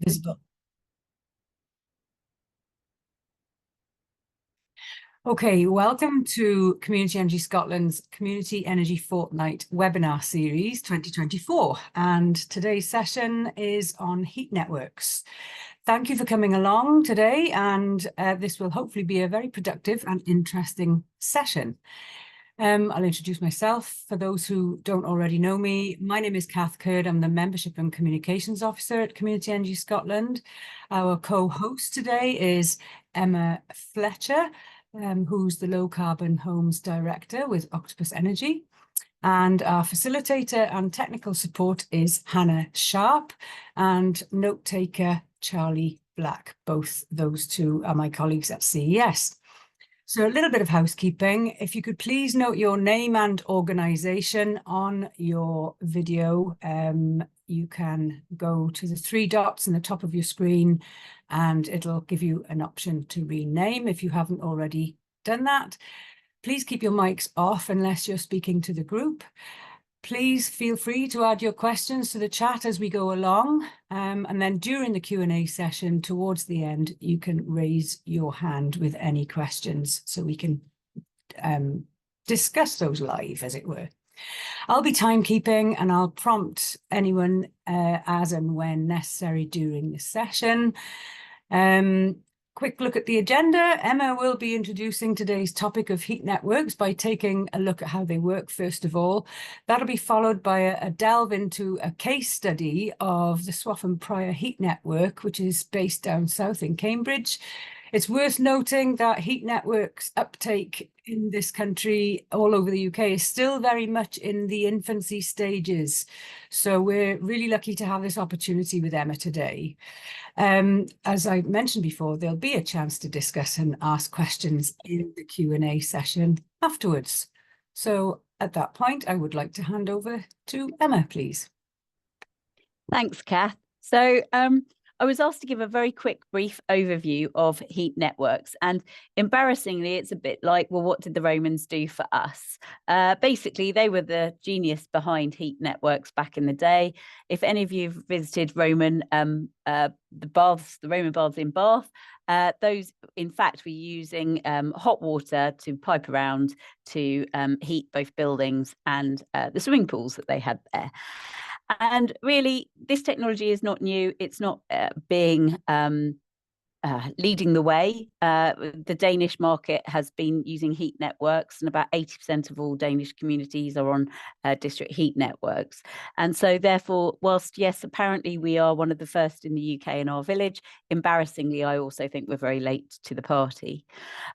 visible. Okay, welcome to Community Energy Scotland's Community Energy Fortnight webinar series 2024. And today's session is on heat networks. Thank you for coming along today, and this will hopefully be a very productive and interesting session. I'll introduce myself for those who don't already know me. My name is Kath Curd. I'm the Membership and Communications Officer at Community Energy Scotland. Our co-host today is Emma Fletcher, who's the Low Carbon Homes Director with Octopus Energy. And our facilitator and technical support is Hannah Sharp and note taker Charlie Black. Both those two are my colleagues at CES. So a little bit of housekeeping. If you could please note your name and organisation on your video. You can go to the three dots in the top of your screen and it'll give you an option to rename if you haven't already done that. Please keep your mics off unless you're speaking to the group. Please feel free to add your questions to the chat as we go along. And then during the Q&A session towards the end, you can raise your hand with any questions so we can discuss those live, as it were. I'll be timekeeping and I'll prompt anyone as and when necessary during the session. Quick look at the agenda. Emma will be introducing today's topic of heat networks by taking a look at how they work first of all. That'll be followed by a delve into a case study of the Swaffham Prior heat network, which is based down south in Cambridge. It's worth noting that heat networks uptake in this country, all over the UK, is still very much in the infancy stages. So we're really lucky to have this opportunity with Emma today. As I mentioned before, there'll be a chance to discuss and ask questions in the Q&A session afterwards. So at that point, I would like to hand over to Emma, please. Thanks, Kath. So I was asked to give a very quick, brief overview of heat networks. And embarrassingly, it's a bit like, well, what did the Romans do for us? Basically, they were the genius behind heat networks back in the day. If any of you have visited Roman the Roman baths in Bath, those, in fact, were using hot water to pipe around to heat both buildings and the swimming pools that they had there. And really, this technology is not new. It's not being leading the way. The Danish market has been using heat networks, and about 80% of all Danish communities are on district heat networks. And so therefore, whilst yes, apparently we are one of the first in the UK in our village, embarrassingly, I also think we're very late to the party.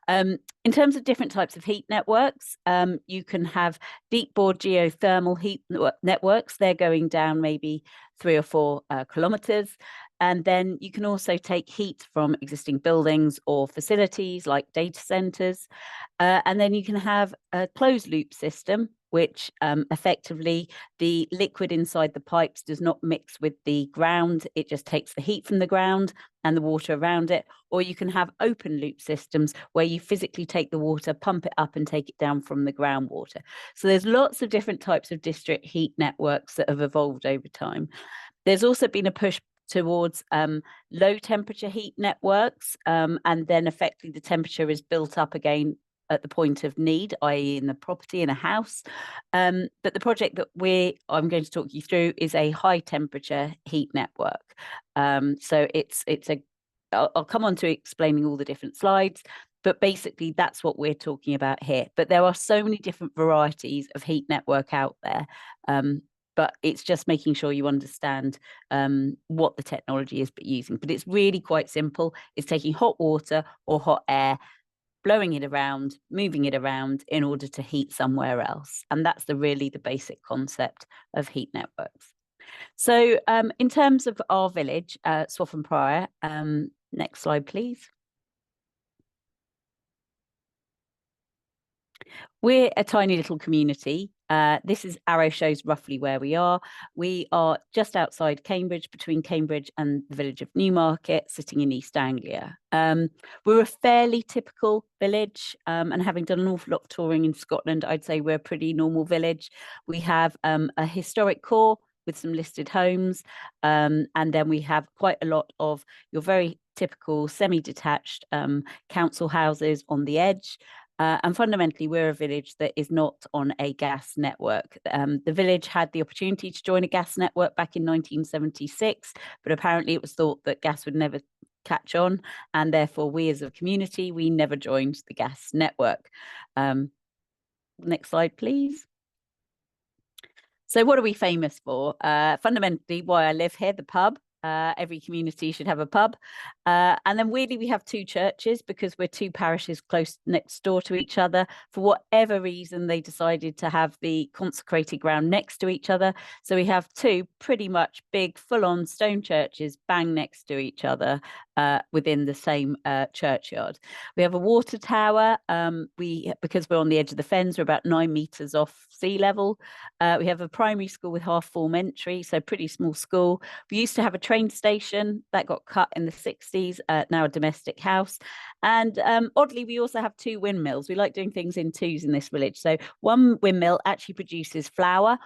In terms of different types of heat networks, you can have deep bore geothermal heat networks. They're going down maybe 3 or 4 kilometres. And then you can also take heat from existing buildings or facilities like data centres. And then you can have a closed loop system, which effectively the liquid inside the pipes does not mix with the ground. It just takes the heat from the ground and the water around it. Or you can have open loop systems where you physically take the water, pump it up and take it down from the groundwater. So there's lots of different types of district heat networks that have evolved over time. There's also been a push towards low temperature heat networks, and then effectively the temperature is built up again at the point of need, i.e. in the property, in a house. But the project that I'm going to talk you through is a high temperature heat network. So I'll come on to explaining all the different slides, but basically that's what we're talking about here. But there are so many different varieties of heat network out there. But it's just making sure you understand what the technology is using. But it's really quite simple. It's taking hot water or hot air, blowing it around, moving it around in order to heat somewhere else. And that's really the basic concept of heat networks. So in terms of our village, Swaffham Prior, next slide, please. We're a tiny little community. This arrow shows roughly where we are. We are just outside Cambridge, between Cambridge and the village of Newmarket, sitting in East Anglia. We're a fairly typical village, and having done an awful lot of touring in Scotland, I'd say we're a pretty normal village. We have a historic core, with some listed homes. And then we have quite a lot of your very typical semi-detached council houses on the edge. And fundamentally, we're a village that is not on a gas network. The village had the opportunity to join a gas network back in 1976, but apparently it was thought that gas would never catch on, and therefore we as a community, we never joined the gas network. Next slide, please. So what are we famous for? Fundamentally, why I live here, the pub. Every community should have a pub. And then weirdly, we have two churches because we're two parishes close next door to each other. For whatever reason, they decided to have the consecrated ground next to each other. So we have two pretty much big full-on stone churches bang next to each other within the same churchyard. We have a water tower. Because we're on the edge of the fens, we're about 9 meters off sea level. We have a primary school with half form entry, so pretty small school. We used to have a train station that got cut in the 60s, now a domestic house. And oddly, we also have 2 windmills. We like doing things in twos in this village. So one windmill actually produces flour,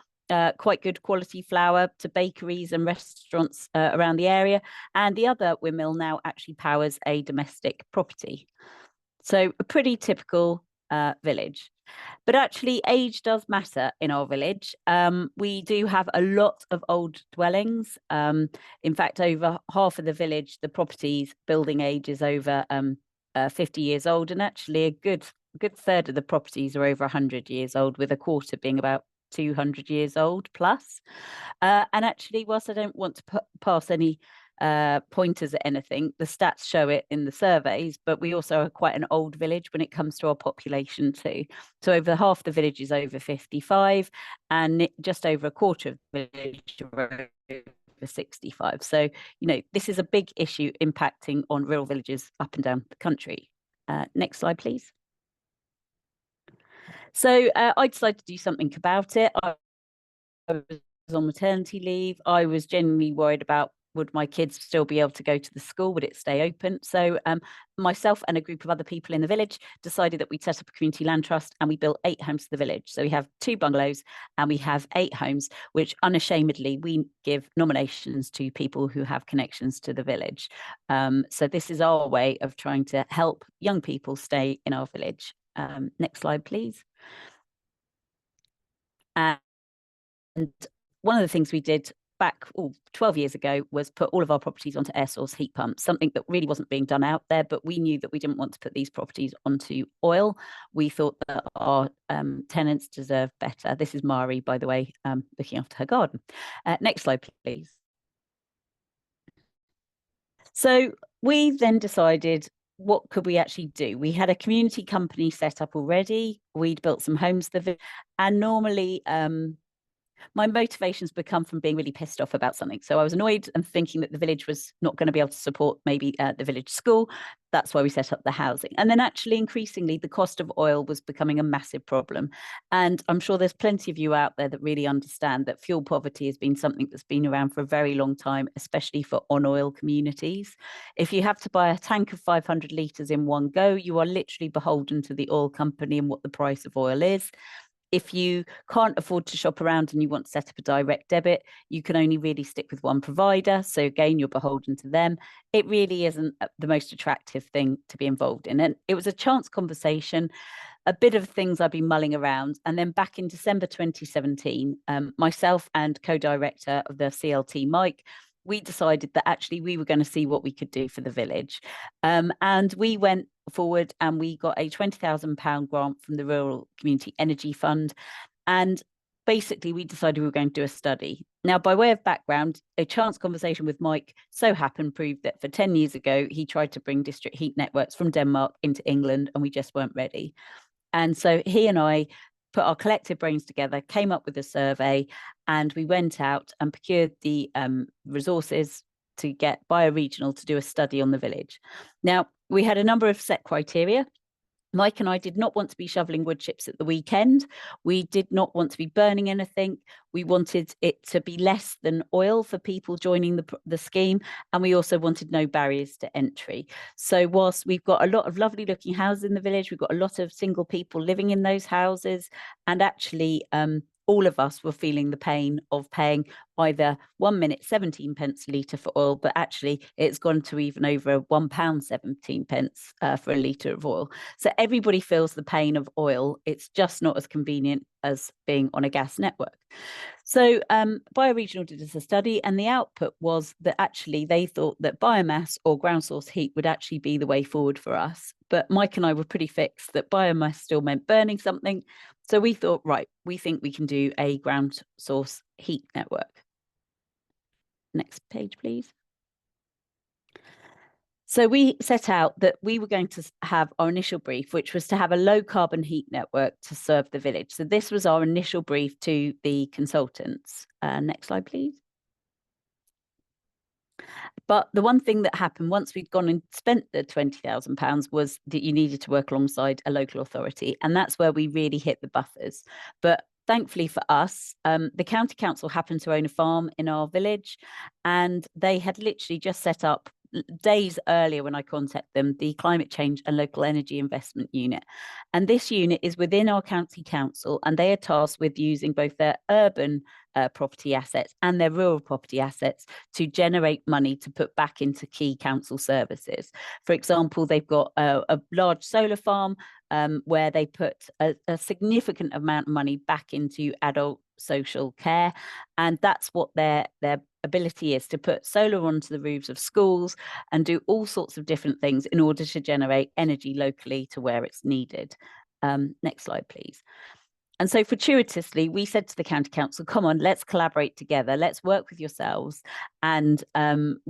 quite good quality flour to bakeries and restaurants around the area. And the other windmill now actually powers a domestic property. So a pretty typical village. But actually, age does matter in our village. We do have a lot of old dwellings. In fact, over half of the village, the property's building age is over 50 years old. And actually, a good third of the properties are over 100 years old, with a quarter being about 200 years old plus. And actually, whilst I don't want to pass any pointers at anything, the stats show it in the surveys, but we also are quite an old village when it comes to our population too. So over half the village is over 55, and just over a quarter of the village are over 65. So, you know, this is a big issue impacting on rural villages up and down the country. Next slide, please. So I decided to do something about it. I was on maternity leave. I was genuinely worried about, would my kids still be able to go to the school? Would it stay open? So myself and a group of other people in the village decided that we'd set up a community land trust, and we built 8 homes to the village. So we have 2 bungalows and we have 8 homes, which unashamedly we give nominations to people who have connections to the village. So this is our way of trying to help young people stay in our village. Next slide, please. And one of the things we did back 12 years ago was put all of our properties onto air source heat pumps, something that really wasn't being done out there, but we knew that we didn't want to put these properties onto oil. We thought that our tenants deserve better. This is Mari, by the way, looking after her garden. Next slide, please. So we then decided, what could we actually do? We had a community company set up already. We'd built some homes, and normally my motivations would come from being really pissed off about something. So I was annoyed and thinking that the village was not going to be able to support maybe the village school. That's why we set up the housing. And then actually increasingly the cost of oil was becoming a massive problem. And I'm sure there's plenty of you out there that really understand that fuel poverty has been something that's been around for a very long time, especially for on-oil communities. If you have to buy a tank of 500 litres in one go, you are literally beholden to the oil company and what the price of oil is. If you can't afford to shop around and you want to set up a direct debit, you can only really stick with one provider. So again, you're beholden to them. It really isn't the most attractive thing to be involved in. And it was a chance conversation, a bit of things I've been mulling around. And then back in December 2017, myself and co-director of the CLT, Mike, we decided that actually we were going to see what we could do for the village. And we went forward and we got a £20,000 grant from the Rural Community Energy Fund. And basically we decided we were going to do a study. Now, by way of background, a chance conversation with Mike so happened proved that for 10 years ago, he tried to bring district heat networks from Denmark into England, and we just weren't ready. And so he and I put our collective brains together, came up with a survey, and we went out and procured the resources to get bioregional to do a study on the village. Now, we had a number of set criteria. Mike and I did not want to be shoveling wood chips at the weekend. We did not want to be burning anything. We wanted it to be less than oil for people joining the scheme. And we also wanted no barriers to entry. So whilst we've got a lot of lovely looking houses in the village, we've got a lot of single people living in those houses. And actually, all of us were feeling the pain of paying either 1 minute 17 pence a litre for oil, but actually it's gone to even over £1.17 for a litre of oil. So everybody feels the pain of oil. It's just not as convenient as being on a gas network. So Bioregional did us a study, and the output was that actually they thought that biomass or ground source heat would actually be the way forward for us. But Mike and I were pretty fixed that biomass still meant burning something. So we thought, right, we think we can do a ground source heat network. Next page, please. So we set out that we were going to have our initial brief, which was to have a low carbon heat network to serve the village. So this was our initial brief to the consultants. Next slide, please. But the one thing that happened once we'd gone and spent the £20,000 was that you needed to work alongside a local authority. And that's where we really hit the buffers. But thankfully for us, the county council happened to own a farm in our village, and they had literally just set up days earlier when I contacted them, the Climate Change and Local Energy Investment Unit. And this unit is within our county council, and they are tasked with using both their urban property assets and their rural property assets to generate money to put back into key council services. For example, they've got a large solar farm where they put a significant amount of money back into adult social care, and that's what their ability is, to put solar onto the roofs of schools and do all sorts of different things in order to generate energy locally to where it's needed. Next slide, please. And so fortuitously, we said to the county council, come on, let's collaborate together. Let's work with yourselves. And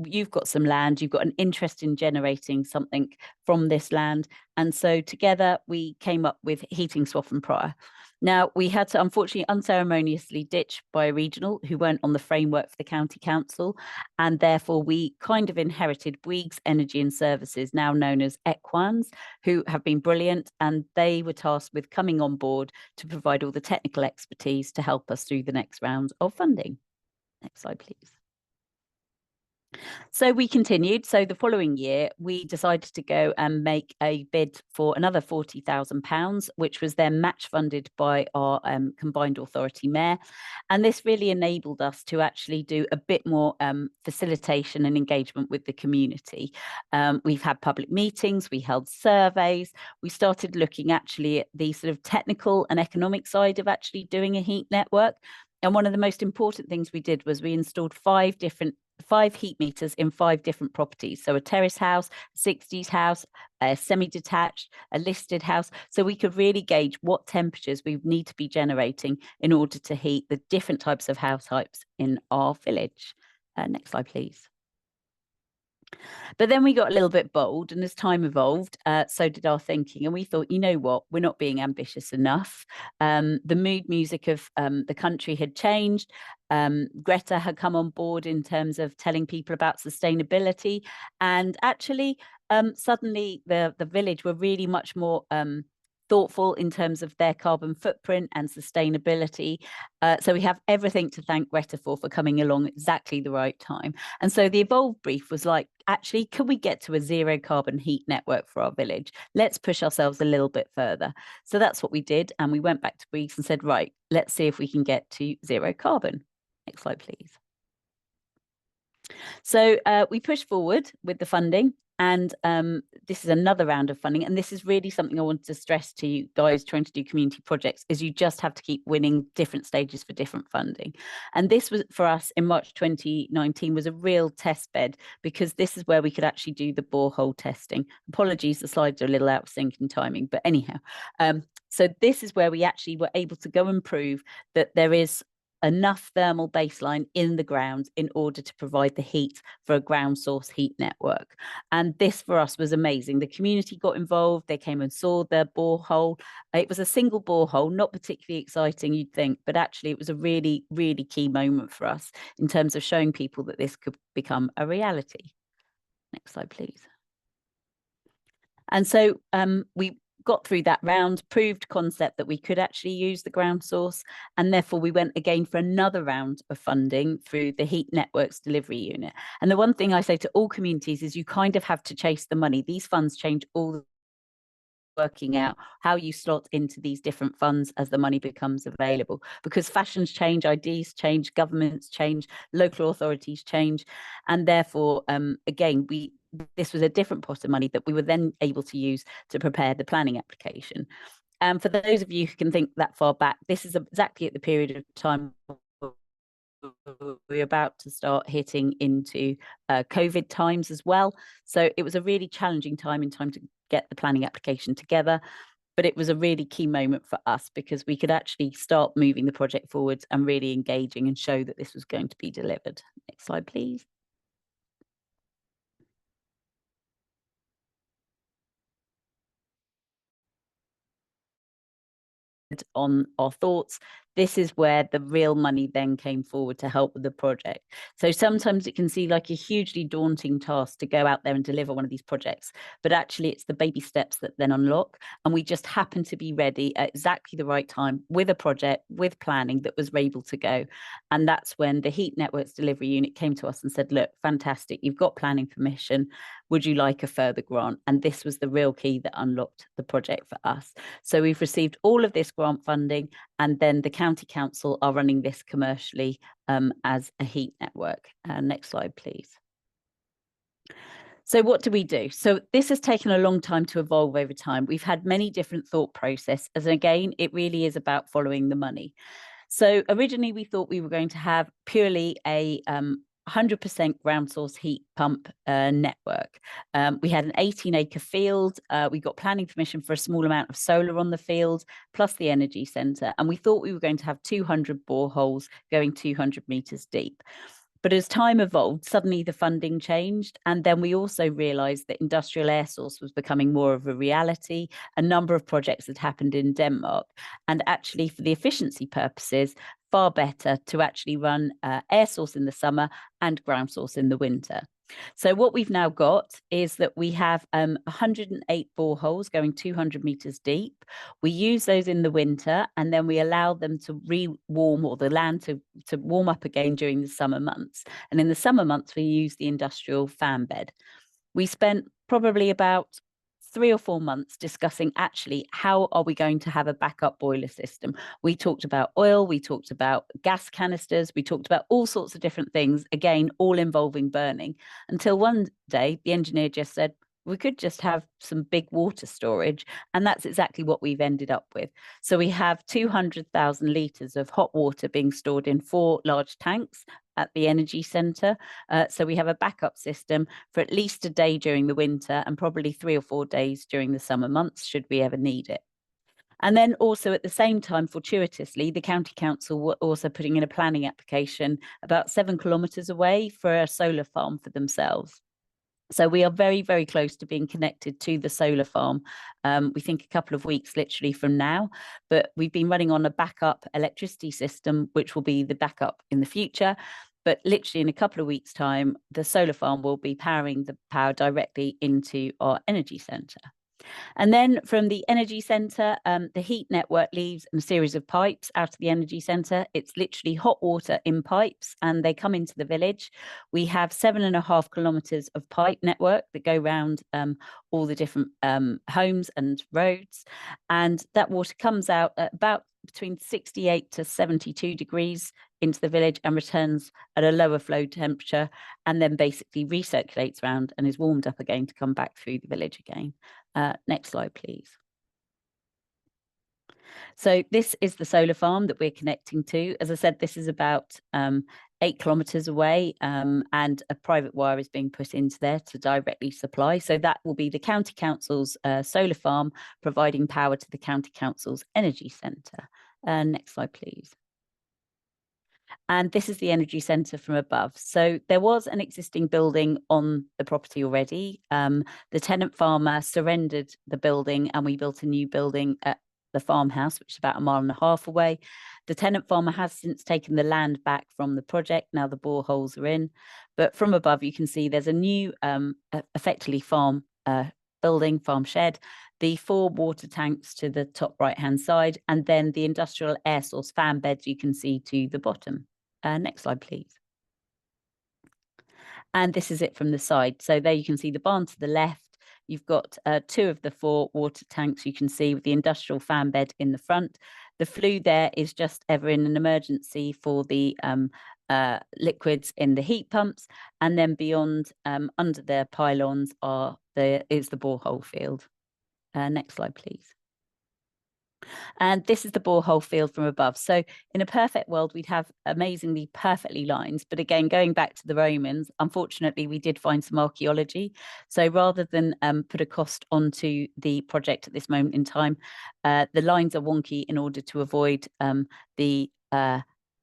you've got some land, you've got an interest in generating something from this land. And so together we came up with Heating Swaffham Prior. Now, we had to unfortunately unceremoniously ditch Bioregional, who weren't on the framework for the county council, and therefore we kind of inherited Bouygues Energy and Services, now known as Equans, who have been brilliant, and they were tasked with coming on board to provide all the technical expertise to help us through the next round of funding. Next slide, please. So we continued. So the following year, we decided to go and make a bid for another £40,000, which was then match funded by our combined authority mayor. And this really enabled us to actually do a bit more facilitation and engagement with the community. We've had public meetings, we held surveys, we started looking actually at the sort of technical and economic side of actually doing a heat network. And one of the most important things we did was we installed 5 heat meters in 5 different properties. So a terrace house, a 60s house, a semi-detached, a listed house. So we could really gauge what temperatures we need to be generating in order to heat the different types of house types in our village. Next slide, please. But then we got a little bit bold, and as time evolved, so did our thinking. And we thought, you know what, we're not being ambitious enough. The mood music of the country had changed. Greta had come on board in terms of telling people about sustainability. And actually, suddenly the village were really much more thoughtful in terms of their carbon footprint and sustainability. So we have everything to thank Greta for coming along at exactly the right time. And so the Evolve brief was like, actually, can we get to a zero carbon heat network for our village? Let's push ourselves a little bit further. So that's what we did. And we went back to Bouygues and said, right, let's see if we can get to zero carbon. Next slide, please. So we pushed forward with the funding. And this is another round of funding. And this is really something I wanted to stress to you guys trying to do community projects, is you just have to keep winning different stages for different funding. And this was, for us in March 2019, was a real test bed, because this is where we could actually do the borehole testing. Apologies, the slides are a little out of sync in timing, but anyhow. So this is where we actually were able to go and prove that there is enough thermal baseline in the ground in order to provide the heat for a ground source heat network. And this for us was amazing. The community got involved. They came and saw their borehole. It was a single borehole, not particularly exciting, you'd think, but actually it was a really, really key moment for us in terms of showing people that this could become a reality. Next slide, please. And so we got through that round, proved concept that we could actually use the ground source, and therefore we went again for another round of funding through the Heat Networks Delivery Unit. And the one thing I say to all communities is you kind of have to chase the money. These funds change all working out how you slot into these different funds as the money becomes available, because fashions change, ideas change, governments change, local authorities change, and therefore again this was a different pot of money that we were then able to use to prepare the planning application. And for those of you who can think that far back, this is exactly at the period of time we're about to start hitting into COVID times as well. So it was a really challenging time to get the planning application together. But it was a really key moment for us because we could actually start moving the project forwards and really engaging and show that this was going to be delivered. Next slide, please. On our thoughts, this is where the real money then came forward to help with the project. So sometimes it can seem like a hugely daunting task to go out there and deliver one of these projects, but actually it's the baby steps that then unlock. And we just happened to be ready at exactly the right time with a project, with planning that was able to go. And that's when the Heat Networks Delivery Unit came to us and said, look, fantastic, you've got planning permission. Would you like a further grant? And this was the real key that unlocked the project for us. So we've received all of this grant funding, and then the county council are running this commercially as a heat network. Next slide, please. So what do we do? So this has taken a long time to evolve over time. We've had many different thought processes, and again, it really is about following the money. So originally we thought we were going to have purely a 100% ground source heat pump network. We had an 18-acre field. We got planning permission for a small amount of solar on the field, plus the energy centre. And we thought we were going to have 200 boreholes going 200 metres deep. But as time evolved, suddenly the funding changed. And then we also realised that industrial air source was becoming more of a reality. A number of projects had happened in Denmark. And actually, for the efficiency purposes, far better to actually run air source in the summer and ground source in the winter. So what we've now got is that we have 108 boreholes going 200 metres deep. We use those in the winter, and then we allow them to re-warm, or the land to warm up again during the summer months. And in the summer months, we use the industrial fan bed. We spent probably about 3 or 4 months discussing actually how are we going to have a backup boiler system. We talked about oil, we talked about gas canisters, we talked about all sorts of different things, again, all involving burning, until one day the engineer just said, we could just have some big water storage. And that's exactly what we've ended up with. So we have 200,000 litres of hot water being stored in 4 large tanks at the energy centre. So we have a backup system for at least a day during the winter and probably 3 or 4 days during the summer months, should we ever need it. And then also at the same time, fortuitously, the county council were also putting in a planning application about 7 kilometres away for a solar farm for themselves. So we are very, very close to being connected to the solar farm. We think a couple of weeks literally from now, but we've been running on a backup electricity system, which will be the backup in the future. But literally in a couple of weeks' time, the solar farm will be powering the power directly into our energy centre. And then from the energy centre, the heat network leaves in a series of pipes out of the energy centre. It's literally hot water in pipes, and they come into the village. We have 7.5 kilometres of pipe network that go around all the different homes and roads. And that water comes out at about between 68 to 72 degrees into the village and returns at a lower flow temperature, and then basically recirculates around and is warmed up again to come back through the village again. Next slide, please. So this is the solar farm that we're connecting to. As I said, this is about 8 kilometres away, and a private wire is being put into there to directly supply. So that will be the county council's solar farm providing power to the county council's energy centre. Next slide, please. And this is the energy centre from above. So there was an existing building on the property already. The tenant farmer surrendered the building, and we built a new building at the farmhouse, which is about 1.5 miles away. The tenant farmer has since taken the land back from the project. Now the boreholes are in. But from above, you can see there's a new, effectively farm building, farm shed, the 4 water tanks to the top right-hand side, and then the industrial air source fan beds you can see to the bottom. Next slide, please. And this is it from the side. So there you can see the barn to the left. You've got 2 of the 4 water tanks you can see with the industrial fan bed in the front. The flue there is just ever in an emergency for the liquids in the heat pumps, and then beyond under their pylons is the borehole field. Next slide, please. And this is the borehole field from above. So in a perfect world, we'd have amazingly perfectly lines. But again, going back to the Romans, unfortunately, we did find some archaeology. So rather than put a cost onto the project at this moment in time, the lines are wonky in order to avoid the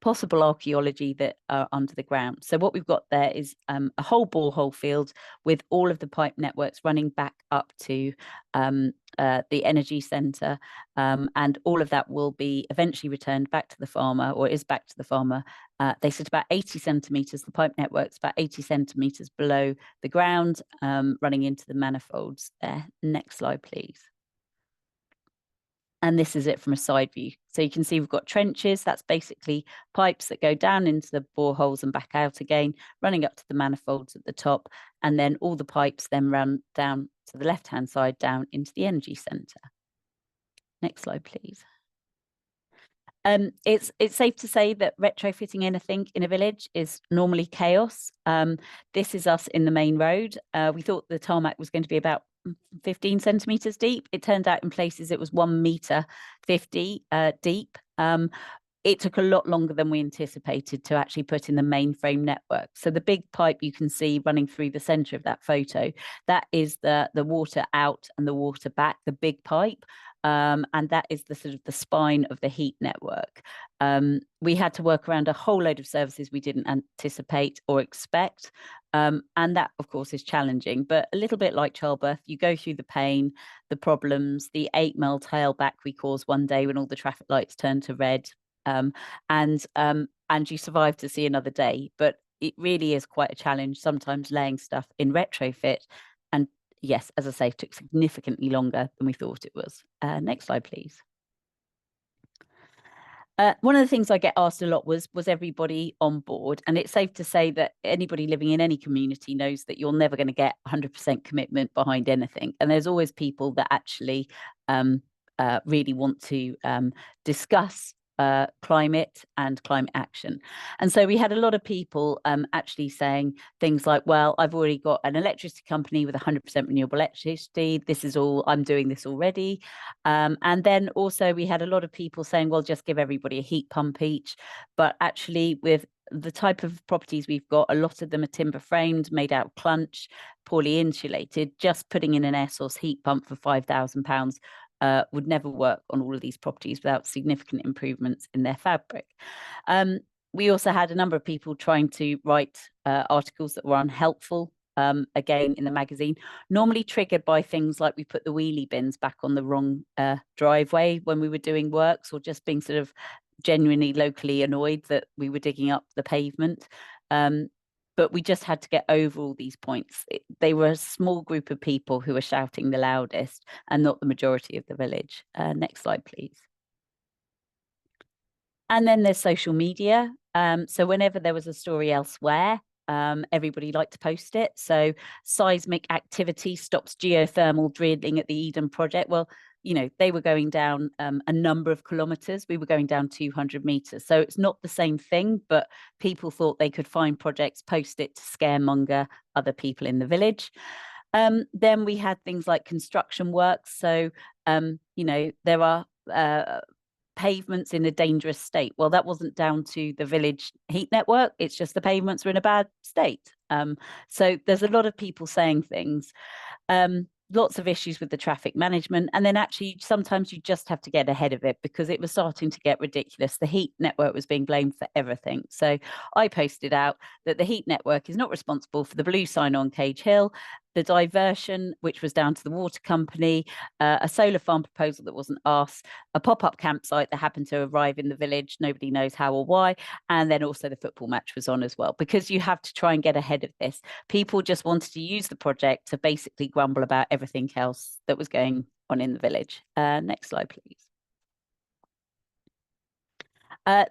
possible archaeology that are under the ground. So what we've got there is a whole borehole field with all of the pipe networks running back up to the energy centre, and all of that will be eventually returned back to the farmer, or is back to the farmer. They sit about 80 centimetres, the pipe network's about 80 centimetres below the ground, running into the manifolds there. Next slide, please. And this is it from a side view. So you can see we've got trenches. That's basically pipes that go down into the boreholes and back out again, running up to the manifolds at the top. And then all the pipes then run down to the left-hand side, down into the energy centre. Next slide, please. It's safe to say that retrofitting anything in a village is normally chaos. This is us in the main road. We thought the tarmac was going to be about 15 centimetres deep. It turned out in places it was 1 metre 50 deep. It took a lot longer than we anticipated to actually put in the mainframe network. So the big pipe you can see running through the centre of that photo, that is the water out and the water back, the big pipe. And that is the sort of the spine of the heat network. We had to work around a whole load of services we didn't anticipate or expect. And that, of course, is challenging. But a little bit like childbirth, you go through the pain, the problems, the 8mm tailback we caused one day when all the traffic lights turned to red, and you survive to see another day. But it really is quite a challenge, sometimes laying stuff in retrofit. And yes, as I say, it took significantly longer than we thought it was. Next slide, please. One of the things I get asked a lot was everybody on board? And it's safe to say that anybody living in any community knows that you're never going to get 100% commitment behind anything. And there's always people that actually really want to discuss climate and climate action. And so we had a lot of people actually saying things like, well, I've already got an electricity company with 100% renewable electricity. This is all, I'm doing this already. And then also we had a lot of people saying, well, just give everybody a heat pump each. But actually with the type of properties we've got, a lot of them are timber framed, made out of clunch, poorly insulated. Just putting in an air source heat pump for £5,000 would never work on all of these properties without significant improvements in their fabric. We also had a number of people trying to write articles that were unhelpful, again, in the magazine, normally triggered by things like we put the wheelie bins back on the wrong driveway when we were doing works, or just being sort of genuinely locally annoyed that we were digging up the pavement. But we just had to get over all these points. They were a small group of people who were shouting the loudest and not the majority of the village. Next slide, please. And then there's social media. So whenever there was a story elsewhere, everybody liked to post it. So seismic activity stops geothermal drilling at the Eden project. Well, you know, they were going down a number of kilometres. We were going down 200 metres. So it's not the same thing, but people thought they could find projects, post it to scaremonger other people in the village. Then we had things like construction works. So, you know, there are pavements in a dangerous state. Well, that wasn't down to the village heat network. It's just the pavements were in a bad state. So there's a lot of people saying things. Lots of issues with the traffic management. And then actually, sometimes you just have to get ahead of it because it was starting to get ridiculous. The heat network was being blamed for everything. So I posted out that the heat network is not responsible for the blue sign on Cage Hill, the diversion, which was down to the water company, a solar farm proposal that wasn't asked, a pop-up campsite that happened to arrive in the village, nobody knows how or why, and then also the football match was on as well, because you have to try and get ahead of this. People just wanted to use the project to basically grumble about everything else that was going on in the village. Next slide, please.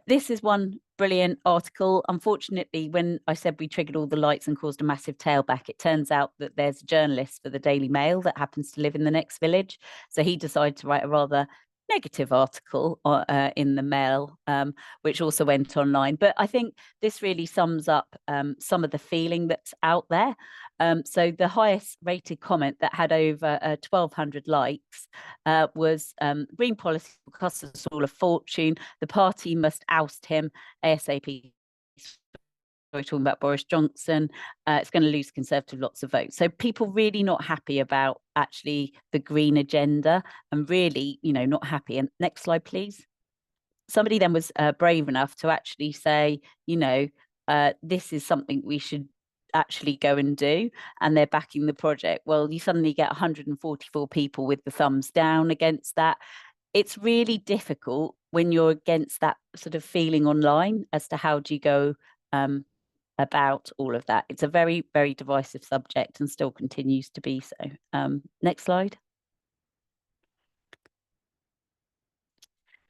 This is one brilliant article. Unfortunately, when I said we triggered all the lights and caused a massive tailback, it turns out that there's a journalist for the Daily Mail that happens to live in the next village. So he decided to write a rather negative article in the Mail, which also went online. But I think this really sums up some of the feeling that's out there. So the highest rated comment that had over 1,200 likes was green policy will cost us all a fortune. The party must oust him ASAP. We're talking about Boris Johnson. It's going to lose Conservative lots of votes. So people really not happy about actually the green agenda, and really, you know, not happy. And next slide, please. Somebody then was brave enough to actually say, you know, this is something we should actually go and do, and they're backing the project. Well, you suddenly get 144 people with the thumbs down against that. It's really difficult when you're against that sort of feeling online as to how do you go about all of that. It's a very, very divisive subject and still continues to be so. Next slide.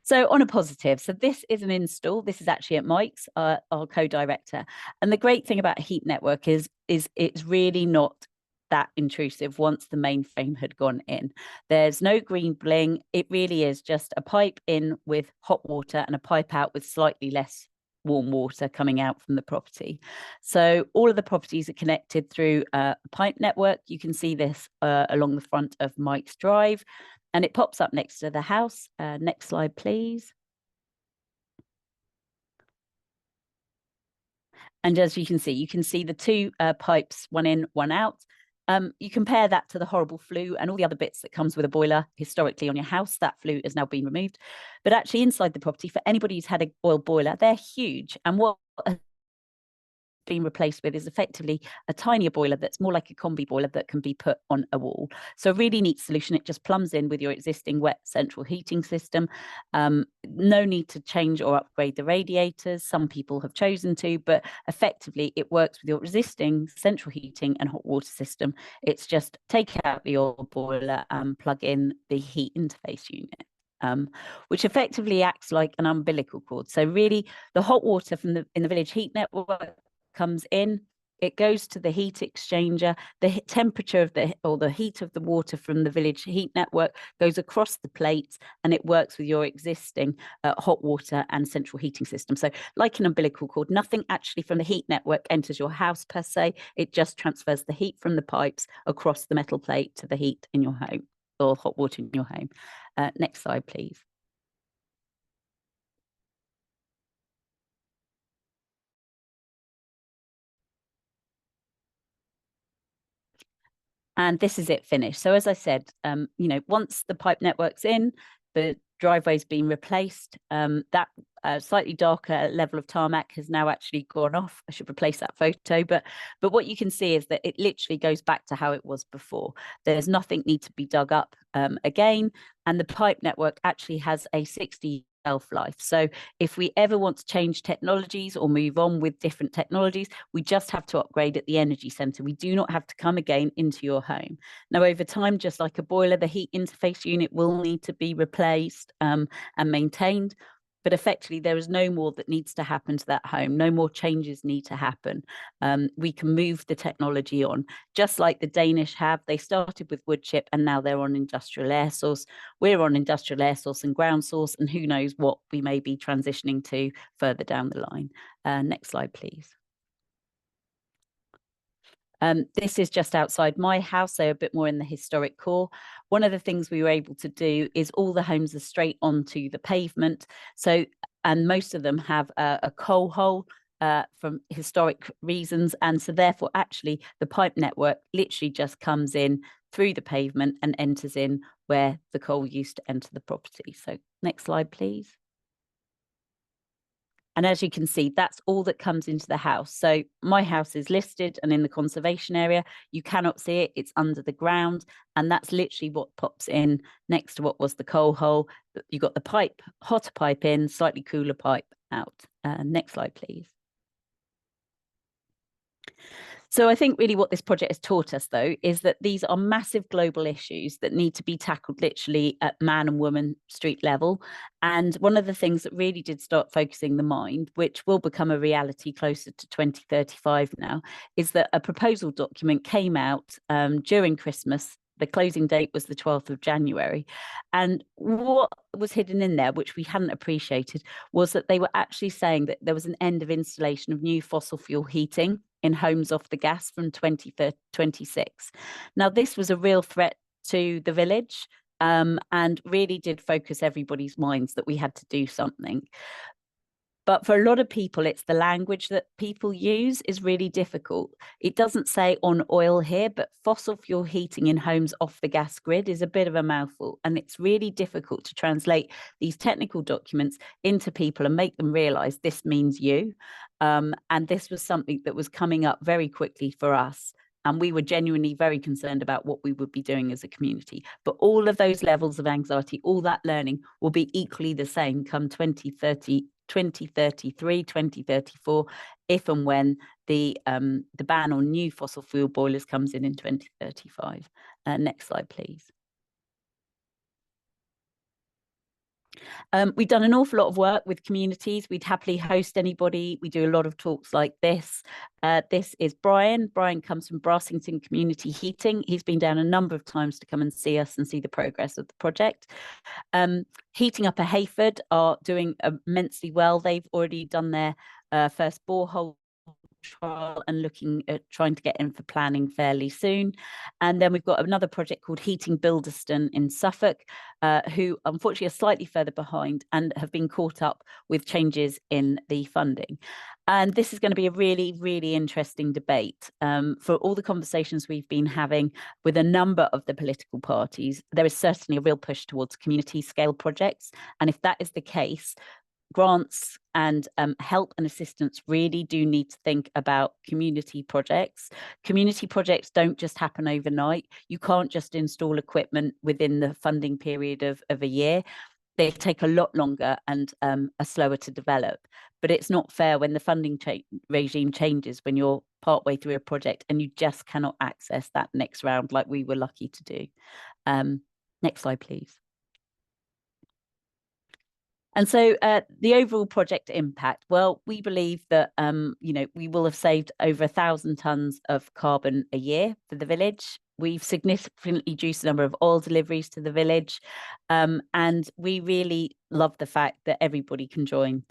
So on a positive, so this is an install. This is actually at Mike's, our co-director. And the great thing about a heat network is it's really not that intrusive once the mainframe had gone in. There's no green bling. It really is just a pipe in with hot water and a pipe out with slightly less warm water coming out from the property. So all of the properties are connected through a pipe network. You can see this along the front of Mike's drive, and it pops up next to the house. Next slide, please. And as you can see the two pipes, one in, one out. You compare that to the horrible flue and all the other bits that comes with a boiler historically on your house. That flue has now been removed. But actually inside the property, for anybody who's had an oil boiler, they're huge. And what been replaced with is effectively a tinier boiler that's more like a combi boiler that can be put on a wall. So a really neat solution. It just plumbs in with your existing wet central heating system. No need to change or upgrade the radiators. Some people have chosen to, but effectively it works with your existing central heating and hot water system. It's just take out the oil boiler and plug in the heat interface unit. Which effectively acts like an umbilical cord. So really the hot water from in the village heat network comes in, it goes to the heat exchanger, the temperature of the heat of the water from the village heat network goes across the plates, and it works with your existing hot water and central heating system. So like an umbilical cord, nothing actually from the heat network enters your house per se, it just transfers the heat from the pipes across the metal plate to the heat in your home, or hot water in your home. Next slide, please. And this is it finished. So as I said, you know, once the pipe network's in, the driveway's been replaced, that slightly darker level of tarmac has now actually gone off. I should replace that photo, but what you can see is that it literally goes back to how it was before. There's nothing need to be dug up again, and the pipe network actually has a 60 life. So if we ever want to change technologies or move on with different technologies, we just have to upgrade at the energy centre. We do not have to come again into your home. Now, over time, just like a boiler, the heat interface unit will need to be replaced and maintained. But effectively, there is no more that needs to happen to that home. No more changes need to happen. We can move the technology on, just like the Danish have. They started with wood chip and now they're on industrial air source. We're on industrial air source and ground source, and who knows what we may be transitioning to further down the line. Next slide, please. This is just outside my house, so a bit more in the historic core. One of the things we were able to do is all the homes are straight onto the pavement. So, and most of them have a coal hole from historic reasons. And so therefore, actually, the pipe network literally just comes in through the pavement and enters in where the coal used to enter the property. So next slide, please. And as you can see, that's all that comes into the house. So my house is listed and in the conservation area. You cannot see it. It's under the ground. And that's literally what pops in next to what was the coal hole. You've got the pipe, hotter pipe in, slightly cooler pipe out. Next slide, please. So I think really what this project has taught us, though, is that these are massive global issues that need to be tackled literally at man and woman street level. And one of the things that really did start focusing the mind, which will become a reality closer to 2035 now, is that a proposal document came out during Christmas. The closing date was the 12th of January. And what was hidden in there, which we hadn't appreciated, was that they were actually saying that there was an end of installation of new fossil fuel heating in homes off the gas from 2026. Now, this was a real threat to the village and really did focus everybody's minds that we had to do something. But for a lot of people, it's the language that people use is really difficult. It doesn't say on oil here, but fossil fuel heating in homes off the gas grid is a bit of a mouthful. And it's really difficult to translate these technical documents into people and make them realize this means you. And this was something that was coming up very quickly for us. And we were genuinely very concerned about what we would be doing as a community. But all of those levels of anxiety, all that learning will be equally the same come 2030. 2033, 2034, if and when the ban on new fossil fuel boilers comes in 2035. Next slide, please. We've done an awful lot of work with communities. We'd happily host anybody. We do a lot of talks like this. This is Brian. Brian comes from Brassington Community Heating. He's been down a number of times to come and see us and see the progress of the project. Heating Up a Hayford are doing immensely well. They've already done their first borehole trial and looking at trying to get in for planning fairly soon. And then we've got another project called Heating Bilderston in Suffolk, who unfortunately are slightly further behind and have been caught up with changes in the funding. And this is going to be a really, really interesting debate. For all the conversations we've been having with a number of the political parties, there is certainly a real push towards community scale projects. And if that is the case, grants and help and assistance really do need to think about community projects. Community projects don't just happen overnight. You can't just install equipment within the funding period of a year. They take a lot longer and are slower to develop. But it's not fair when the funding regime changes when you're partway through a project and you just cannot access that next round like we were lucky to do. Next slide, please. And so the overall project impact, well, we believe that, we will have saved over 1,000 tonnes of carbon a year for the village. We've significantly reduced the number of oil deliveries to the village. And we really love the fact that everybody can join.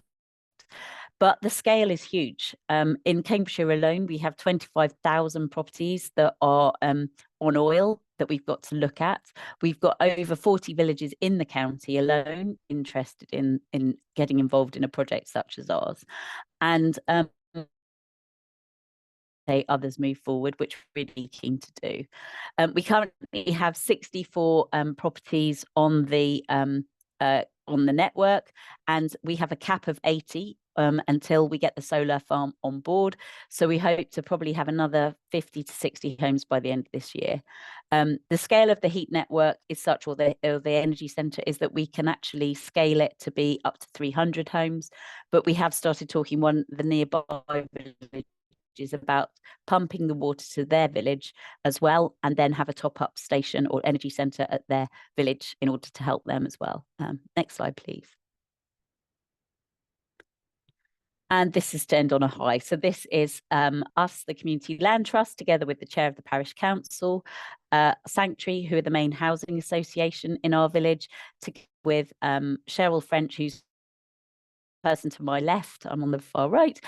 But the scale is huge. In Cambridgeshire alone, we have 25,000 properties that are on oil that we've got to look at. We've got over 40 villages in the county alone interested in getting involved in a project such as ours. And others move forward, which we're really keen to do. We currently have 64 properties on the network, and we have a cap of 80 until we get the solar farm on board. So we hope to probably have another 50 to 60 homes by the end of this year. The scale of the heat network is such, or the energy centre, is that we can actually scale it to be up to 300 homes. But we have started talking the nearby villages about pumping the water to their village as well, and then have a top-up station or energy centre at their village in order to help them as well. Next slide, please. And this is to end on a high. So this is us, the Community Land Trust, together with the chair of the parish council, Sanctuary, who are the main housing association in our village, together with Cheryl French, who's the person to my left, I'm on the far right,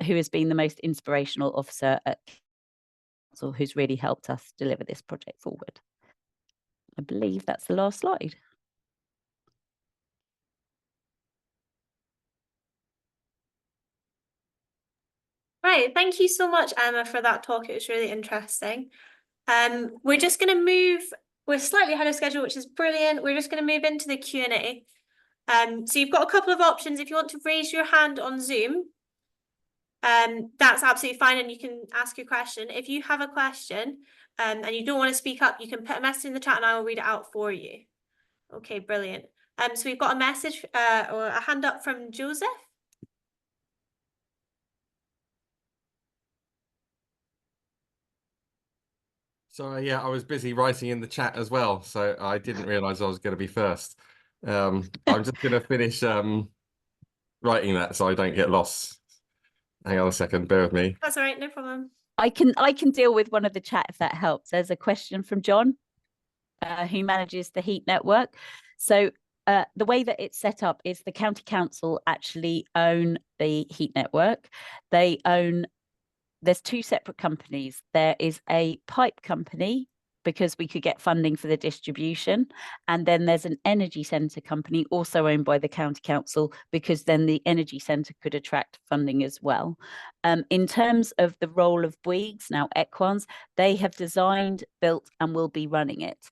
who has been the most inspirational officer at council, who's really helped us deliver this project forward. I believe that's the last slide. Right, thank you so much, Emma, for that talk. It was really interesting. We're just going to move, we're slightly ahead of schedule, which is brilliant. We're just going to move into the Q&A. So you've got a couple of options. If you want to raise your hand on Zoom, that's absolutely fine, and you can ask your question. If you have a question and you don't want to speak up, you can put a message in the chat and I will read it out for you. Okay, brilliant. So we've got a message or a hand up from Joseph. Sorry, yeah, I was busy writing in the chat as well, so I didn't realise I was going to be first. I'm just going to finish writing that so I don't get lost. Hang on a second, bear with me. That's all right, no problem. I can deal with one of the chat if that helps. There's a question from John, who manages the heat network. So the way that it's set up is the county council actually own the heat network. There's two separate companies. There is a pipe company, because we could get funding for the distribution. And then there's an energy centre company also owned by the county council, because then the energy centre could attract funding as well. In terms of the role of Bouygues, now Equans, they have designed, built and will be running it.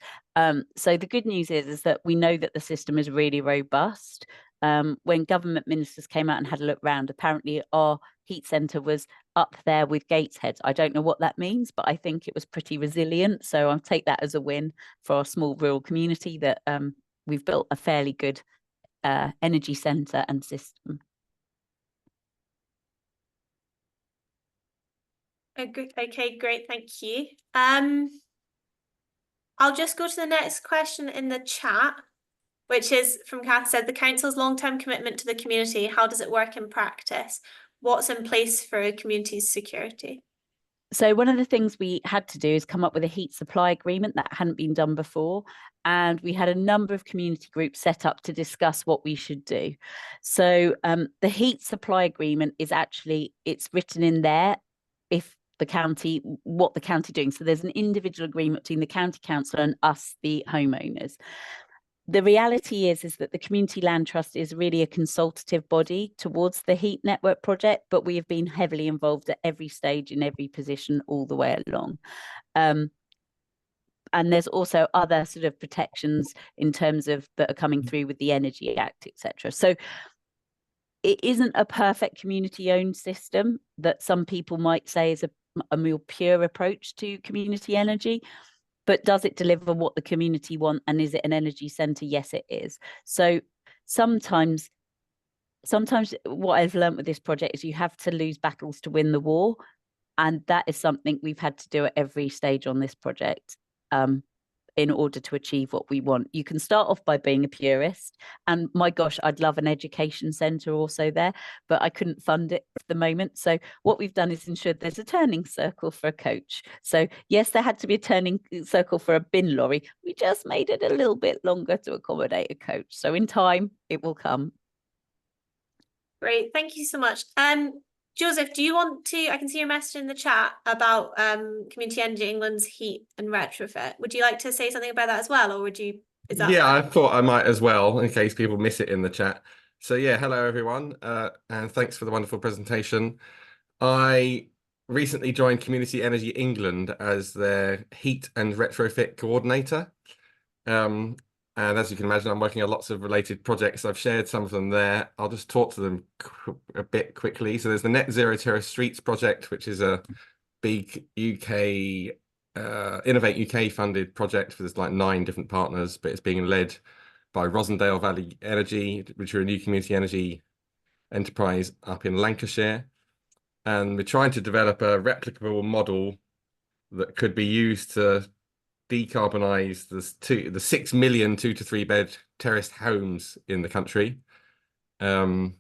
So the good news is that we know that the system is really robust. When government ministers came out and had a look round, apparently our heat centre was up there with Gateshead. I don't know what that means, but I think it was pretty resilient. So I'll take that as a win for our small rural community, that we've built a fairly good energy centre and system. Okay, great, thank you. I'll just go to the next question in the chat, which is from Kath, said, the council's long-term commitment to the community, how does it work in practice? What's in place for a community's security? So one of the things we had to do is come up with a heat supply agreement that hadn't been done before. And we had a number of community groups set up to discuss what we should do. So the heat supply agreement is actually, it's written in there if the county, what the county doing. So there's an individual agreement between the county council and us, the homeowners. The reality is that the Community Land Trust is really a consultative body towards the heat network project, but we have been heavily involved at every stage in every position all the way along. And there's also other sort of protections in terms of that are coming through with the Energy Act, etc. So it isn't a perfect community-owned system that some people might say is a more pure approach to community energy. But does it deliver what the community want? And is it an energy centre? Yes, it is. So sometimes what I've learned with this project is you have to lose battles to win the war. And that is something we've had to do at every stage on this project in order to achieve what we want. You can start off by being a purist. And my gosh, I'd love an education centre also there, but I couldn't fund it at the moment. So what we've done is ensured there's a turning circle for a coach. So yes, there had to be a turning circle for a bin lorry. We just made it a little bit longer to accommodate a coach. So in time, it will come. Great, thank you so much. Joseph, do you want to, I can see your message in the chat about Community Energy England's heat and retrofit. Would you like to say something about that as well, or would you, is that? Yeah, I thought I might as well, in case people miss it in the chat. So yeah, hello everyone, and thanks for the wonderful presentation. I recently joined Community Energy England as their heat and retrofit coordinator. And as you can imagine, I'm working on lots of related projects. I've shared some of them there. I'll just talk to them a bit quickly. So there's the Net Zero Terrace Streets project, which is a big UK, Innovate UK funded project. There's like 9 different partners, but it's being led by Rosendale Valley Energy, which are a new community energy enterprise up in Lancashire. And we're trying to develop a replicable model that could be used to decarbonize the 6 million 2 to 3 bed terraced homes in the country. And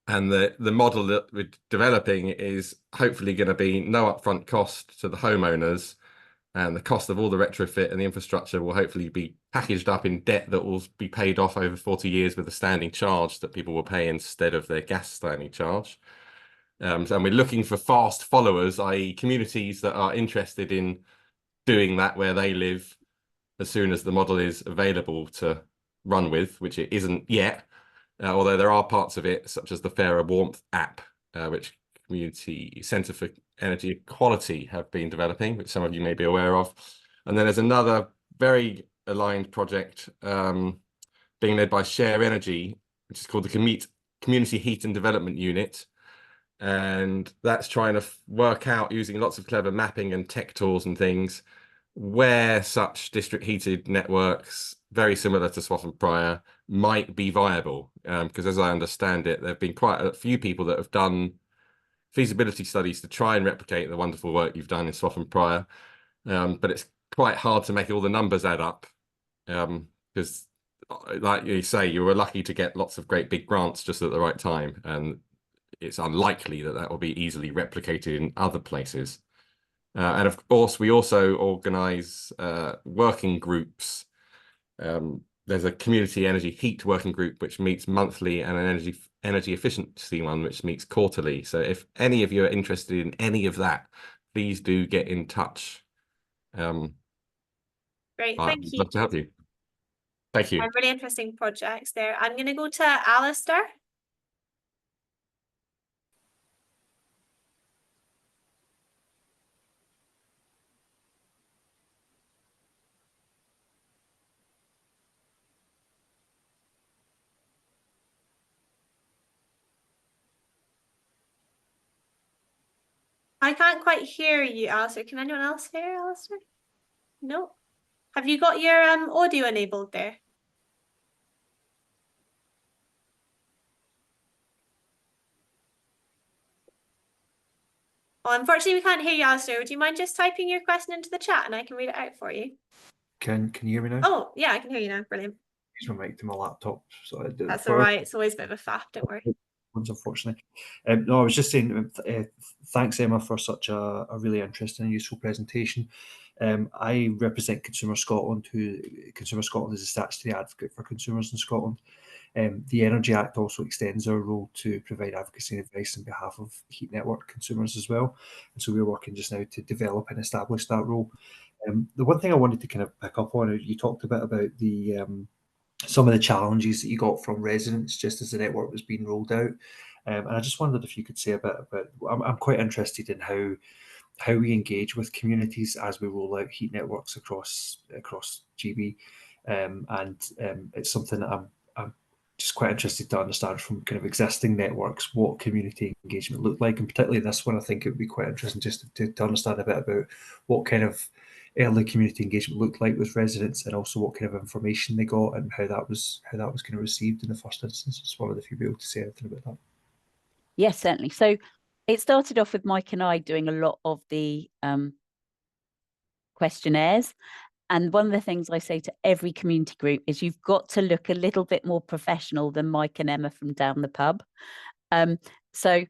the model that we're developing is hopefully going to be no upfront cost to the homeowners, and the cost of all the retrofit and the infrastructure will hopefully be packaged up in debt that will be paid off over 40 years with a standing charge that people will pay instead of their gas standing charge. And we're looking for fast followers, i.e. communities that are interested in doing that where they live as soon as the model is available to run with, which it isn't yet, although there are parts of it, such as the Fairer Warmth app, which Community Centre for Energy Equality have been developing, which some of you may be aware of. And then there's another very aligned project being led by Share Energy, which is called the Community Heat and Development Unit. And that's trying to work out, using lots of clever mapping and tech tools and things, where such district heated networks, very similar to Swaffham Prior, might be viable. Because as I understand it, there have been quite a few people that have done feasibility studies to try and replicate the wonderful work you've done in Swaffham Prior. But it's quite hard to make all the numbers add up, because like you say, you were lucky to get lots of great big grants just at the right time, and it's unlikely that that will be easily replicated in other places. And of course, we also organise working groups. There's a community energy heat working group which meets monthly, and an energy efficiency one which meets quarterly. So if any of you are interested in any of that, please do get in touch. Great, I'd thank you. love to help you. Thank you. Really interesting projects there. I'm going to go to Alistair. I can't quite hear you, Alistair. Can anyone else hear Alistair? No. Have you got your audio enabled there? Well, unfortunately, we can't hear you, Alistair. Would you mind just typing your question into the chat and I can read it out for you? Can you hear me now? Oh, yeah, I can hear you now. Brilliant. Use my mic to my laptop, so I do. That's all right. It's always a bit of a faff, don't worry. Unfortunately. No, I was just saying, thanks, Emma, for such a really interesting and useful presentation. I represent Consumer Scotland, Consumer Scotland is a statutory advocate for consumers in Scotland. The Energy Act also extends our role to provide advocacy and advice on behalf of heat network consumers as well. And so we're working just now to develop and establish that role. The one thing I wanted to kind of pick up on, you talked a bit about the some of the challenges that you got from residents just as the network was being rolled out. And I just wondered if you could say a bit about, I'm quite interested in how we engage with communities as we roll out heat networks across GB. It's something that I'm just quite interested to understand from kind of existing networks what community engagement looked like, and particularly this one, I think it would be quite interesting just to understand a bit about what kind of early community engagement looked like with residents, and also what kind of information they got and how that was kind of received in the first instance. Just wondered if you'd be able to say anything about that. Yes, certainly. So it started off with Mike and I doing a lot of the questionnaires. And one of the things I say to every community group is you've got to look a little bit more professional than Mike and Emma from down the pub. So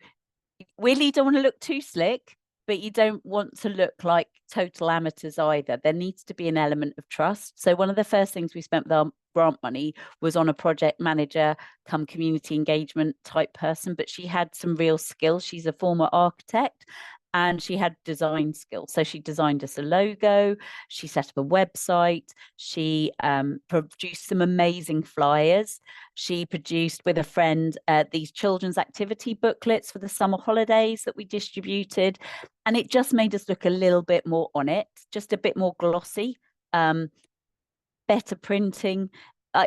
really don't want to look too slick, but you don't want to look like total amateurs either. There needs to be an element of trust. So one of the first things we spent with our grant money was on a project manager come community engagement type person, but she had some real skills. She's a former architect and she had design skills. So she designed us a logo, she set up a website, she produced some amazing flyers. She produced with a friend these children's activity booklets for the summer holidays that we distributed. And it just made us look a little bit more on it, just a bit more glossy, better printing.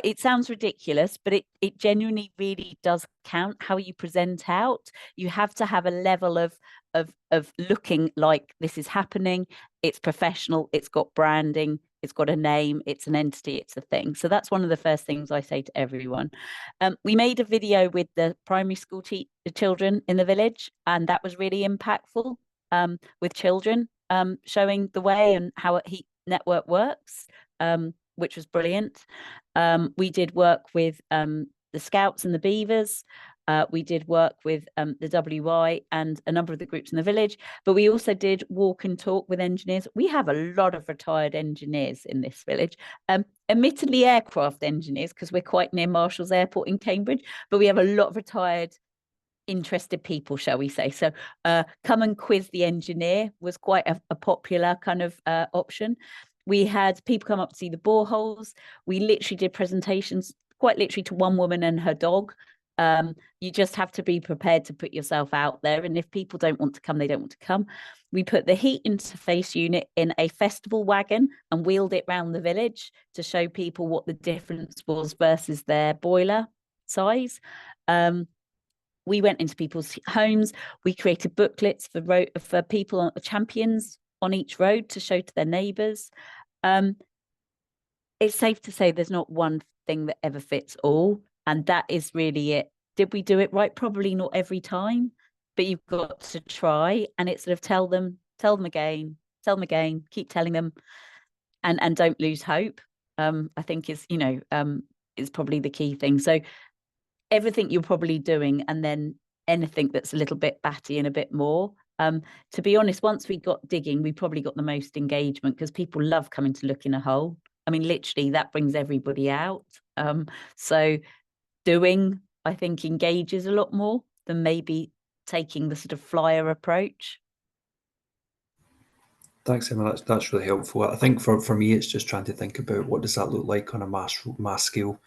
It sounds ridiculous, but it genuinely really does count how you present out. You have to have a level of looking like this is happening. It's professional. It's got branding. It's got a name. It's an entity. It's a thing. So that's one of the first things I say to everyone. We made a video with the primary school children in the village, and that was really impactful with children showing the way and how a heat network works. Which was brilliant. We did work with the Scouts and the Beavers. We did work with the WY and a number of the groups in the village, but we also did walk and talk with engineers. We have a lot of retired engineers in this village, admittedly aircraft engineers, because we're quite near Marshall's Airport in Cambridge, but we have a lot of retired interested people, shall we say. So come and quiz the engineer was quite a popular kind of option. We had people come up to see the boreholes. We literally did presentations, quite literally to one woman and her dog. You just have to be prepared to put yourself out there. And if people don't want to come, they don't want to come. We put the heat interface unit in a festival wagon and wheeled it around the village to show people what the difference was versus their boiler size. We went into people's homes. We created booklets for people, champions on each road to show to their neighbours. It's safe to say there's not one thing that ever fits all, and that is really it. Did we do it right? Probably not every time, but you've got to try, and it's sort of tell them again, keep telling them. and don't lose hope, I think is probably the key thing. So everything you're probably doing, and then anything that's a little bit batty and a bit more. To be honest, once we got digging, we probably got the most engagement, because people love coming to look in a hole. I mean, literally, that brings everybody out. So doing, I think, engages a lot more than maybe taking the sort of flyer approach. Thanks, Emma. That's really helpful. I think for me, it's just trying to think about what does that look like on a mass scale,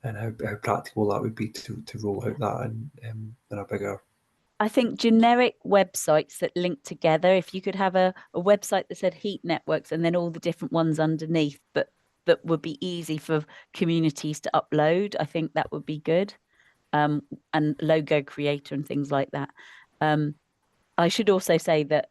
and how practical that would be to roll out that in a bigger. I think generic websites that link together, if you could have a website that said heat networks and then all the different ones underneath, but that would be easy for communities to upload, I think that would be good. And logo creator and things like that. I should also say that,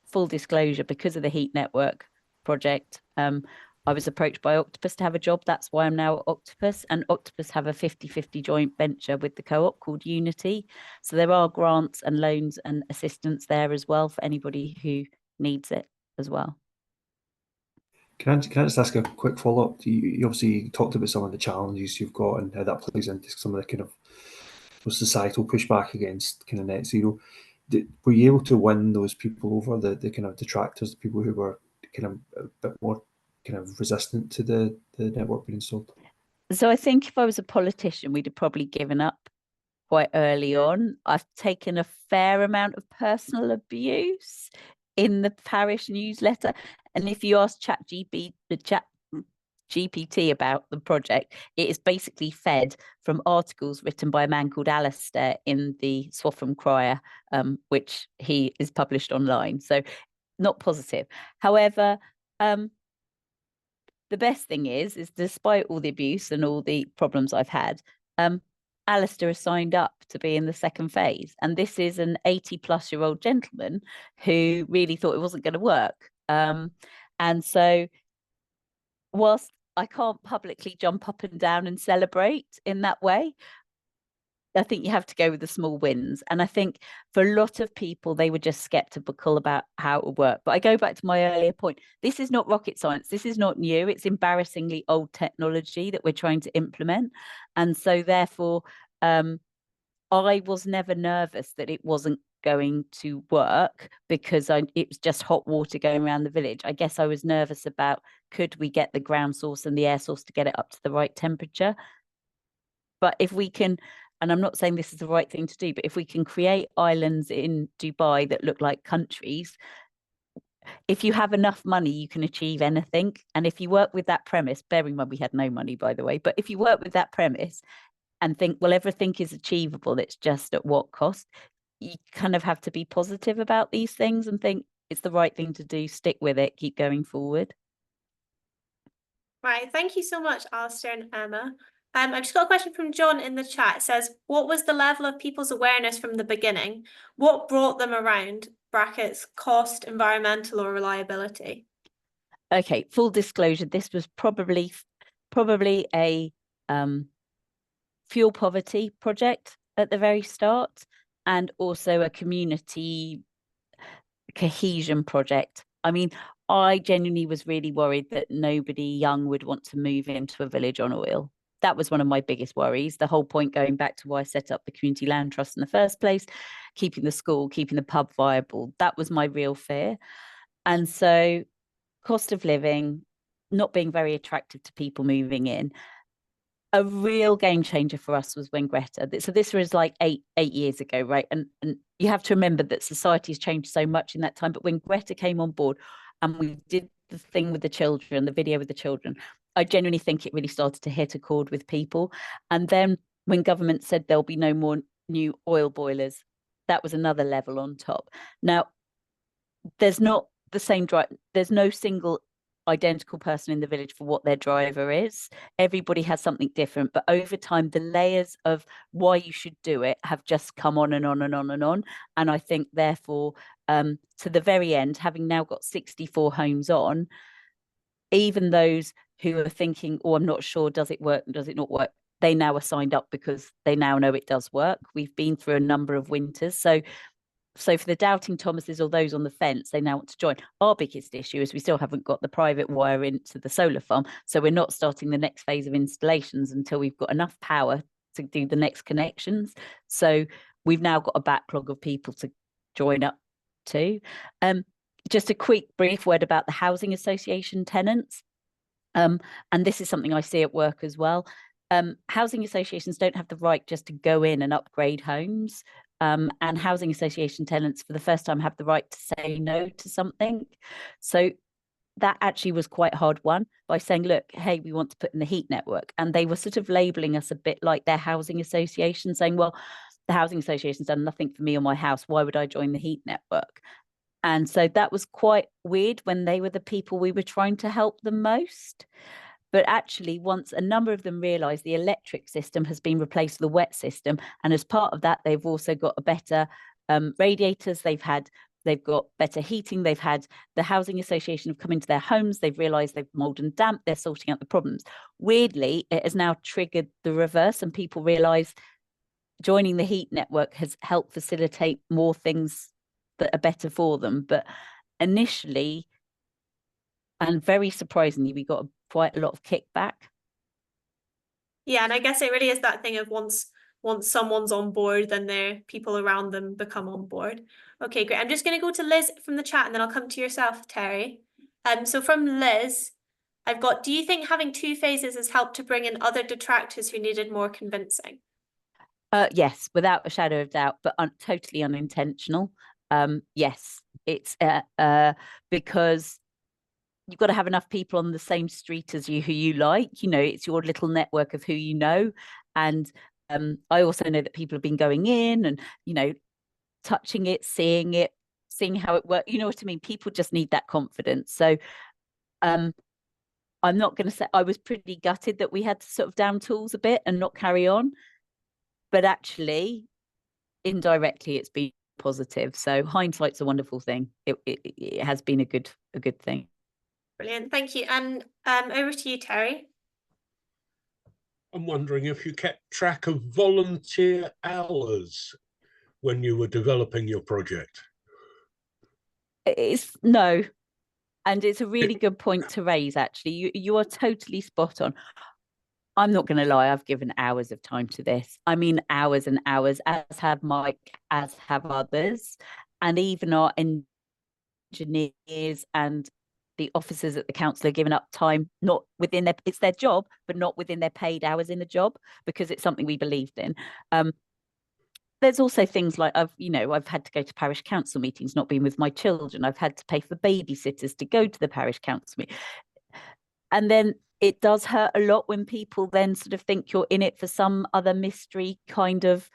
full disclosure, because of the heat network project, I was approached by Octopus to have a job. That's why I'm now at Octopus, and Octopus have a 50-50 joint venture with the co-op called Unity. So there are grants and loans and assistance there as well for anybody who needs it as well. Can I just ask a quick follow-up? You obviously talked about some of the challenges you've got and how that plays into some of the kind of societal pushback against kind of net zero. Were you able to win those people over, the kind of detractors, the people who were kind of a bit more kind of resistant to the network being installed? So I think if I was a politician, we'd have probably given up quite early on. I've taken a fair amount of personal abuse in the parish newsletter. And if you ask GPT about the project, it is basically fed from articles written by a man called Alistair in the Swaffham Prior, which he is published online. So not positive. However, the best thing is despite all the abuse and all the problems I've had, Alistair has signed up to be in the second phase. And this is an 80-plus-year-old gentleman who really thought it wasn't going to work. And so whilst I can't publicly jump up and down and celebrate in that way, I think you have to go with the small wins. And I think for a lot of people, they were just skeptical about how it would work. But I go back to my earlier point. This is not rocket science. This is not new. It's embarrassingly old technology that we're trying to implement. And so therefore, I was never nervous that it wasn't going to work, because it was just hot water going around the village. I guess I was nervous about, could we get the ground source and the air source to get it up to the right temperature? But if we can, and I'm not saying this is the right thing to do, but if we can create islands in Dubai that look like countries, if you have enough money, you can achieve anything. And if you work with that premise, bearing in mind we had no money, by the way, but if you work with that premise and think, well, everything is achievable, it's just at what cost, you kind of have to be positive about these things and think it's the right thing to do, stick with it, keep going forward. Right, thank you so much, Alistair and Emma. I've just got a question from John in the chat. It says, what was the level of people's awareness from the beginning? What brought them around, brackets, cost, environmental or reliability? Okay, full disclosure, this was probably a fuel poverty project at the very start, and also a community cohesion project. I mean, I genuinely was really worried that nobody young would want to move into a village on oil. That was one of my biggest worries. The whole point, going back to why I set up the Community Land Trust in the first place, keeping the school, keeping the pub viable, that was my real fear. And so cost of living, not being very attractive to people moving in. A real game changer for us was when Greta, so this was like eight years ago, right? And you have to remember that society has changed so much in that time. But when Greta came on board and we did the thing with the children, the video with the children, I genuinely think it really started to hit a chord with people. And then when government said there'll be no more new oil boilers, that was another level on top. Now, there's not the same drive. There's no single identical person in the village for what their driver is. Everybody has something different, but over time the layers of why you should do it have just come on and on and on and on. And I think therefore, to the very end, having now got 64 homes on, even those who are thinking, oh, I'm not sure, does it work, does it not work, they now are signed up because they now know it does work. We've been through a number of winters, so so for the doubting Thomases or those on the fence, they now want to join. Our biggest issue is we still haven't got the private wire into the solar farm. So we're not starting the next phase of installations until we've got enough power to do the next connections. So we've now got a backlog of people to join up to. Just a quick brief word about the housing association tenants. And this is something I see at work as well. Housing associations don't have the right just to go in and upgrade homes. And housing association tenants for the first time have the right to say no to something. So that actually was quite hard won by saying, look, hey, we want to put in the heat network. And they were sort of labeling us a bit like their housing association, saying, well, the housing association's done nothing for me or my house. Why would I join the heat network? And so that was quite weird when they were the people we were trying to help the most. But actually, once a number of them realised the electric system has been replaced with a wet system, and as part of that, they've also got a better radiators, they've got better heating, they've had the housing association have come into their homes, they've realised they've mould and damp, they're sorting out the problems. Weirdly, it has now triggered the reverse, and people realise joining the heat network has helped facilitate more things that are better for them. But initially, and very surprisingly, we got quite a lot of kickback. Yeah, and I guess it really is that thing of once someone's on board, then their people around them become on board. Okay, great. I'm just going to go to Liz from the chat, and then I'll come to yourself, Terry. So from Liz, I've got, do you think having two phases has helped to bring in other detractors who needed more convincing? Yes, without a shadow of doubt, but totally unintentional. Yes, it's because you've got to have enough people on the same street as you who you like. You know, it's your little network of who you know. And I also know that people have been going in and, you know, touching it, seeing how it works. You know what I mean? People just need that confidence. So I'm not going to say, I was pretty gutted that we had to sort of down tools a bit and not carry on. But actually, indirectly, it's been positive. So hindsight's a wonderful thing. It has been a good thing. Brilliant, thank you. And over to you, Terry. I'm wondering if you kept track of volunteer hours when you were developing your project. No, and it's a really good point to raise, actually. You are totally spot on. I'm not going to lie, I've given hours of time to this. I mean, hours and hours, as have Mike, as have others, and even our engineers and the officers at the council are giving up time, not within it's their job, but not within their paid hours in the job, because it's something we believed in. There's also things like I've had to go to parish council meetings, not being with my children. I've had to pay for babysitters to go to the parish council meeting. And then it does hurt a lot when people then sort of think you're in it for some other mystery kind of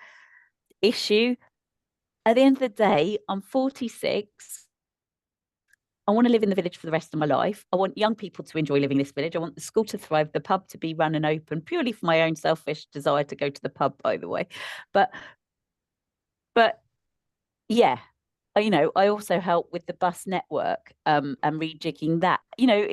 issue. At the end of the day, I'm 46. I want to live in the village for the rest of my life. I want young people to enjoy living in this village. I want the school to thrive, the pub to be run and open, purely for my own selfish desire to go to the pub, by the way. But yeah, you know, I also help with the bus network and rejigging that. You know,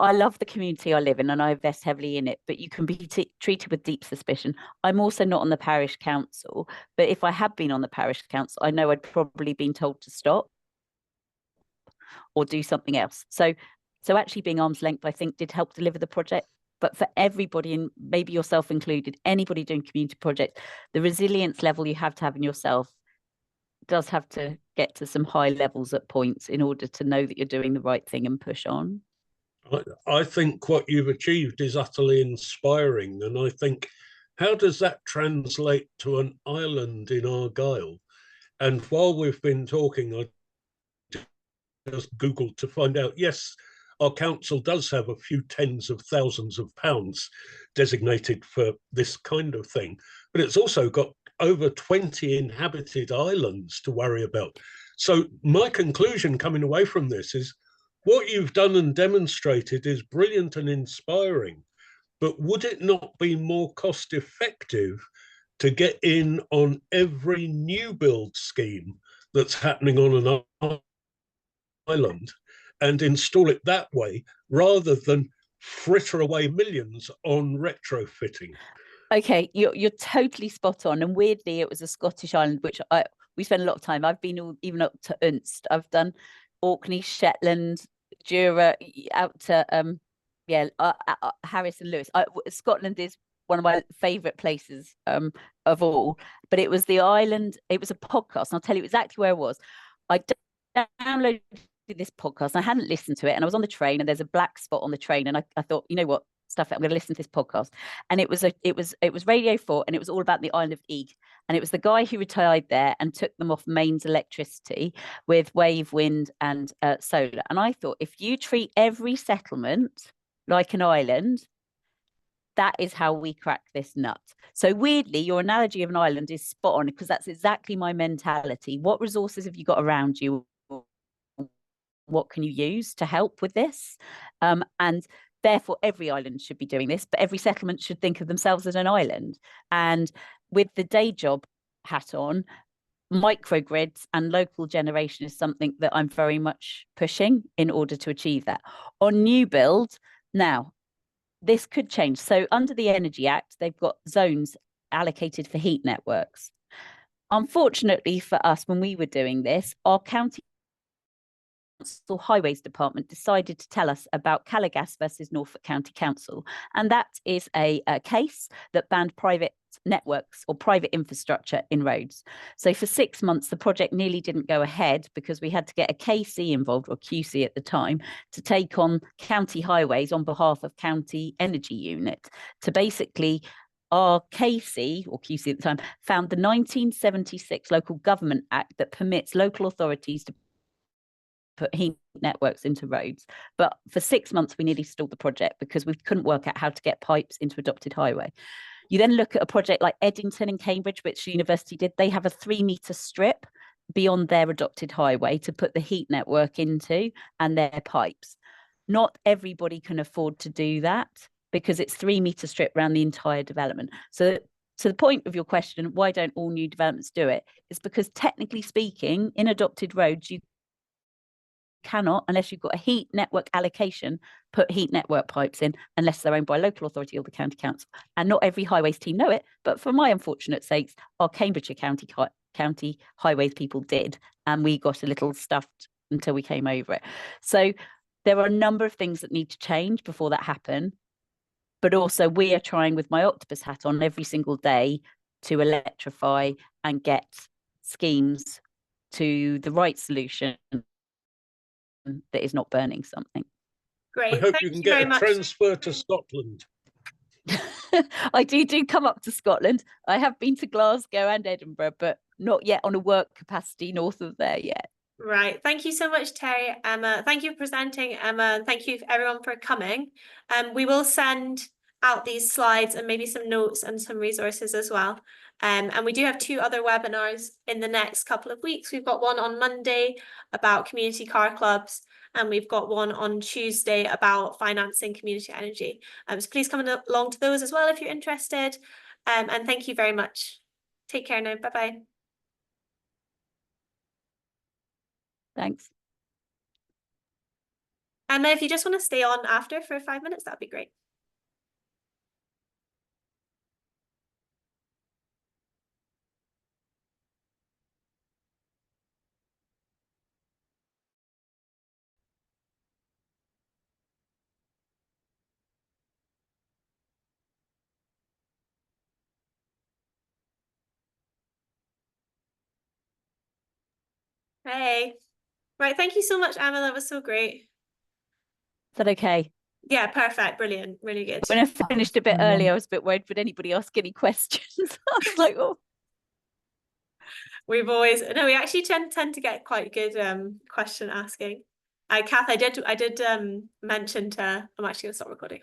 I love the community I live in and I invest heavily in it, but you can be treated with deep suspicion. I'm also not on the parish council, but if I had been on the parish council, I know I'd probably been told to stop or do something else. So actually being arm's length, I think, did help deliver the project. But for everybody, and maybe yourself included, anybody doing community projects, the resilience level you have to have in yourself does have to get to some high levels at points in order to know that you're doing the right thing and push on. I think what you've achieved is utterly inspiring. And I think, how does that translate to an island in Argyll? And while we've been talking, I just Googled to find out, yes, our council does have a few tens of thousands of pounds designated for this kind of thing, but it's also got over 20 inhabited islands to worry about. So my conclusion coming away from this is what you've done and demonstrated is brilliant and inspiring, but would it not be more cost effective to get in on every new build scheme that's happening on an island and install it that way rather than fritter away millions on retrofitting? Okay, you're totally spot on. And weirdly, it was a Scottish island, which we spend a lot of time. I've been even up to Unst. I've done Orkney, Shetland, Jura, out to Harris and Lewis. Scotland is one of my favourite places of all. But it was the island. It was a podcast, and I'll tell you exactly where it was. I downloaded this podcast. I hadn't listened to it, and I was on the train, and there's a black spot on the train, and I thought, you know what, stuff it, I'm going to listen to this podcast. And it was Radio 4, and it was all about the island of Eigg, and it was the guy who retired there and took them off mains electricity with wave, wind, and solar. And I thought, if you treat every settlement like an island, that is how we crack this nut. So weirdly, your analogy of an island is spot on, because that's exactly my mentality. What resources have you got around you? What can you use to help with this? And therefore, every island should be doing this, but every settlement should think of themselves as an island. And with the day job hat on, microgrids and local generation is something that I'm very much pushing in order to achieve that. On new build, now, this could change. So under the Energy Act, they've got zones allocated for heat networks. Unfortunately for us, when we were doing this, our county council highways department decided to tell us about Calagas versus Norfolk County Council. And that is a case that banned private networks or private infrastructure in roads. So for 6 months, the project nearly didn't go ahead because we had to get a KC involved, or QC at the time, to take on county highways on behalf of County Energy Unit to basically. Our KC, or QC at the time, found the 1976 Local Government Act that permits local authorities to put heat networks into roads. But for 6 months, we nearly stalled the project because we couldn't work out how to get pipes into adopted highway. You then look at a project like Eddington in Cambridge, which the university did. They have a 3-metre strip beyond their adopted highway to put the heat network into and their pipes. Not everybody can afford to do that because it's 3-metre strip around the entire development. So to the point of your question, why don't all new developments do it? It's because technically speaking, in adopted roads, you cannot, unless you've got a heat network allocation, put heat network pipes in unless they're owned by a local authority or the county council. And not every highways team know it, but for my unfortunate sakes, our Cambridgeshire county highways people did, and we got a little stuffed until we came over it. So there are a number of things that need to change before that happen, but also we are trying with my octopus hat on every single day to electrify and get schemes to the right solution that is not burning something. Great. I hope Thank you can you get very a much. transfer to Scotland. I do come up to Scotland. I have been to Glasgow and Edinburgh, but not yet on a work capacity north of there yet. Right. Thank you so much, Terry. Emma, thank you for presenting, Emma, and thank you everyone for coming. We will send out these slides and maybe some notes and some resources as well. And we do have 2 other webinars in the next couple of weeks. We've got one on Monday about community car clubs, and we've got one on Tuesday about financing community energy. So please come along to those as well if you're interested. And thank you very much. Take care now. Bye-bye. Thanks. Emma, if you just want to stay on after for 5 minutes, that'd be great. Hey. Right, thank you so much, Emma. That was so great. Is that okay? Yeah, perfect. Brilliant. Really good. When I finished a bit early, I was a bit worried, would anybody ask any questions? I was like, oh. We actually tend to get quite good question asking. Kath, I did mention to, I'm actually gonna stop recording.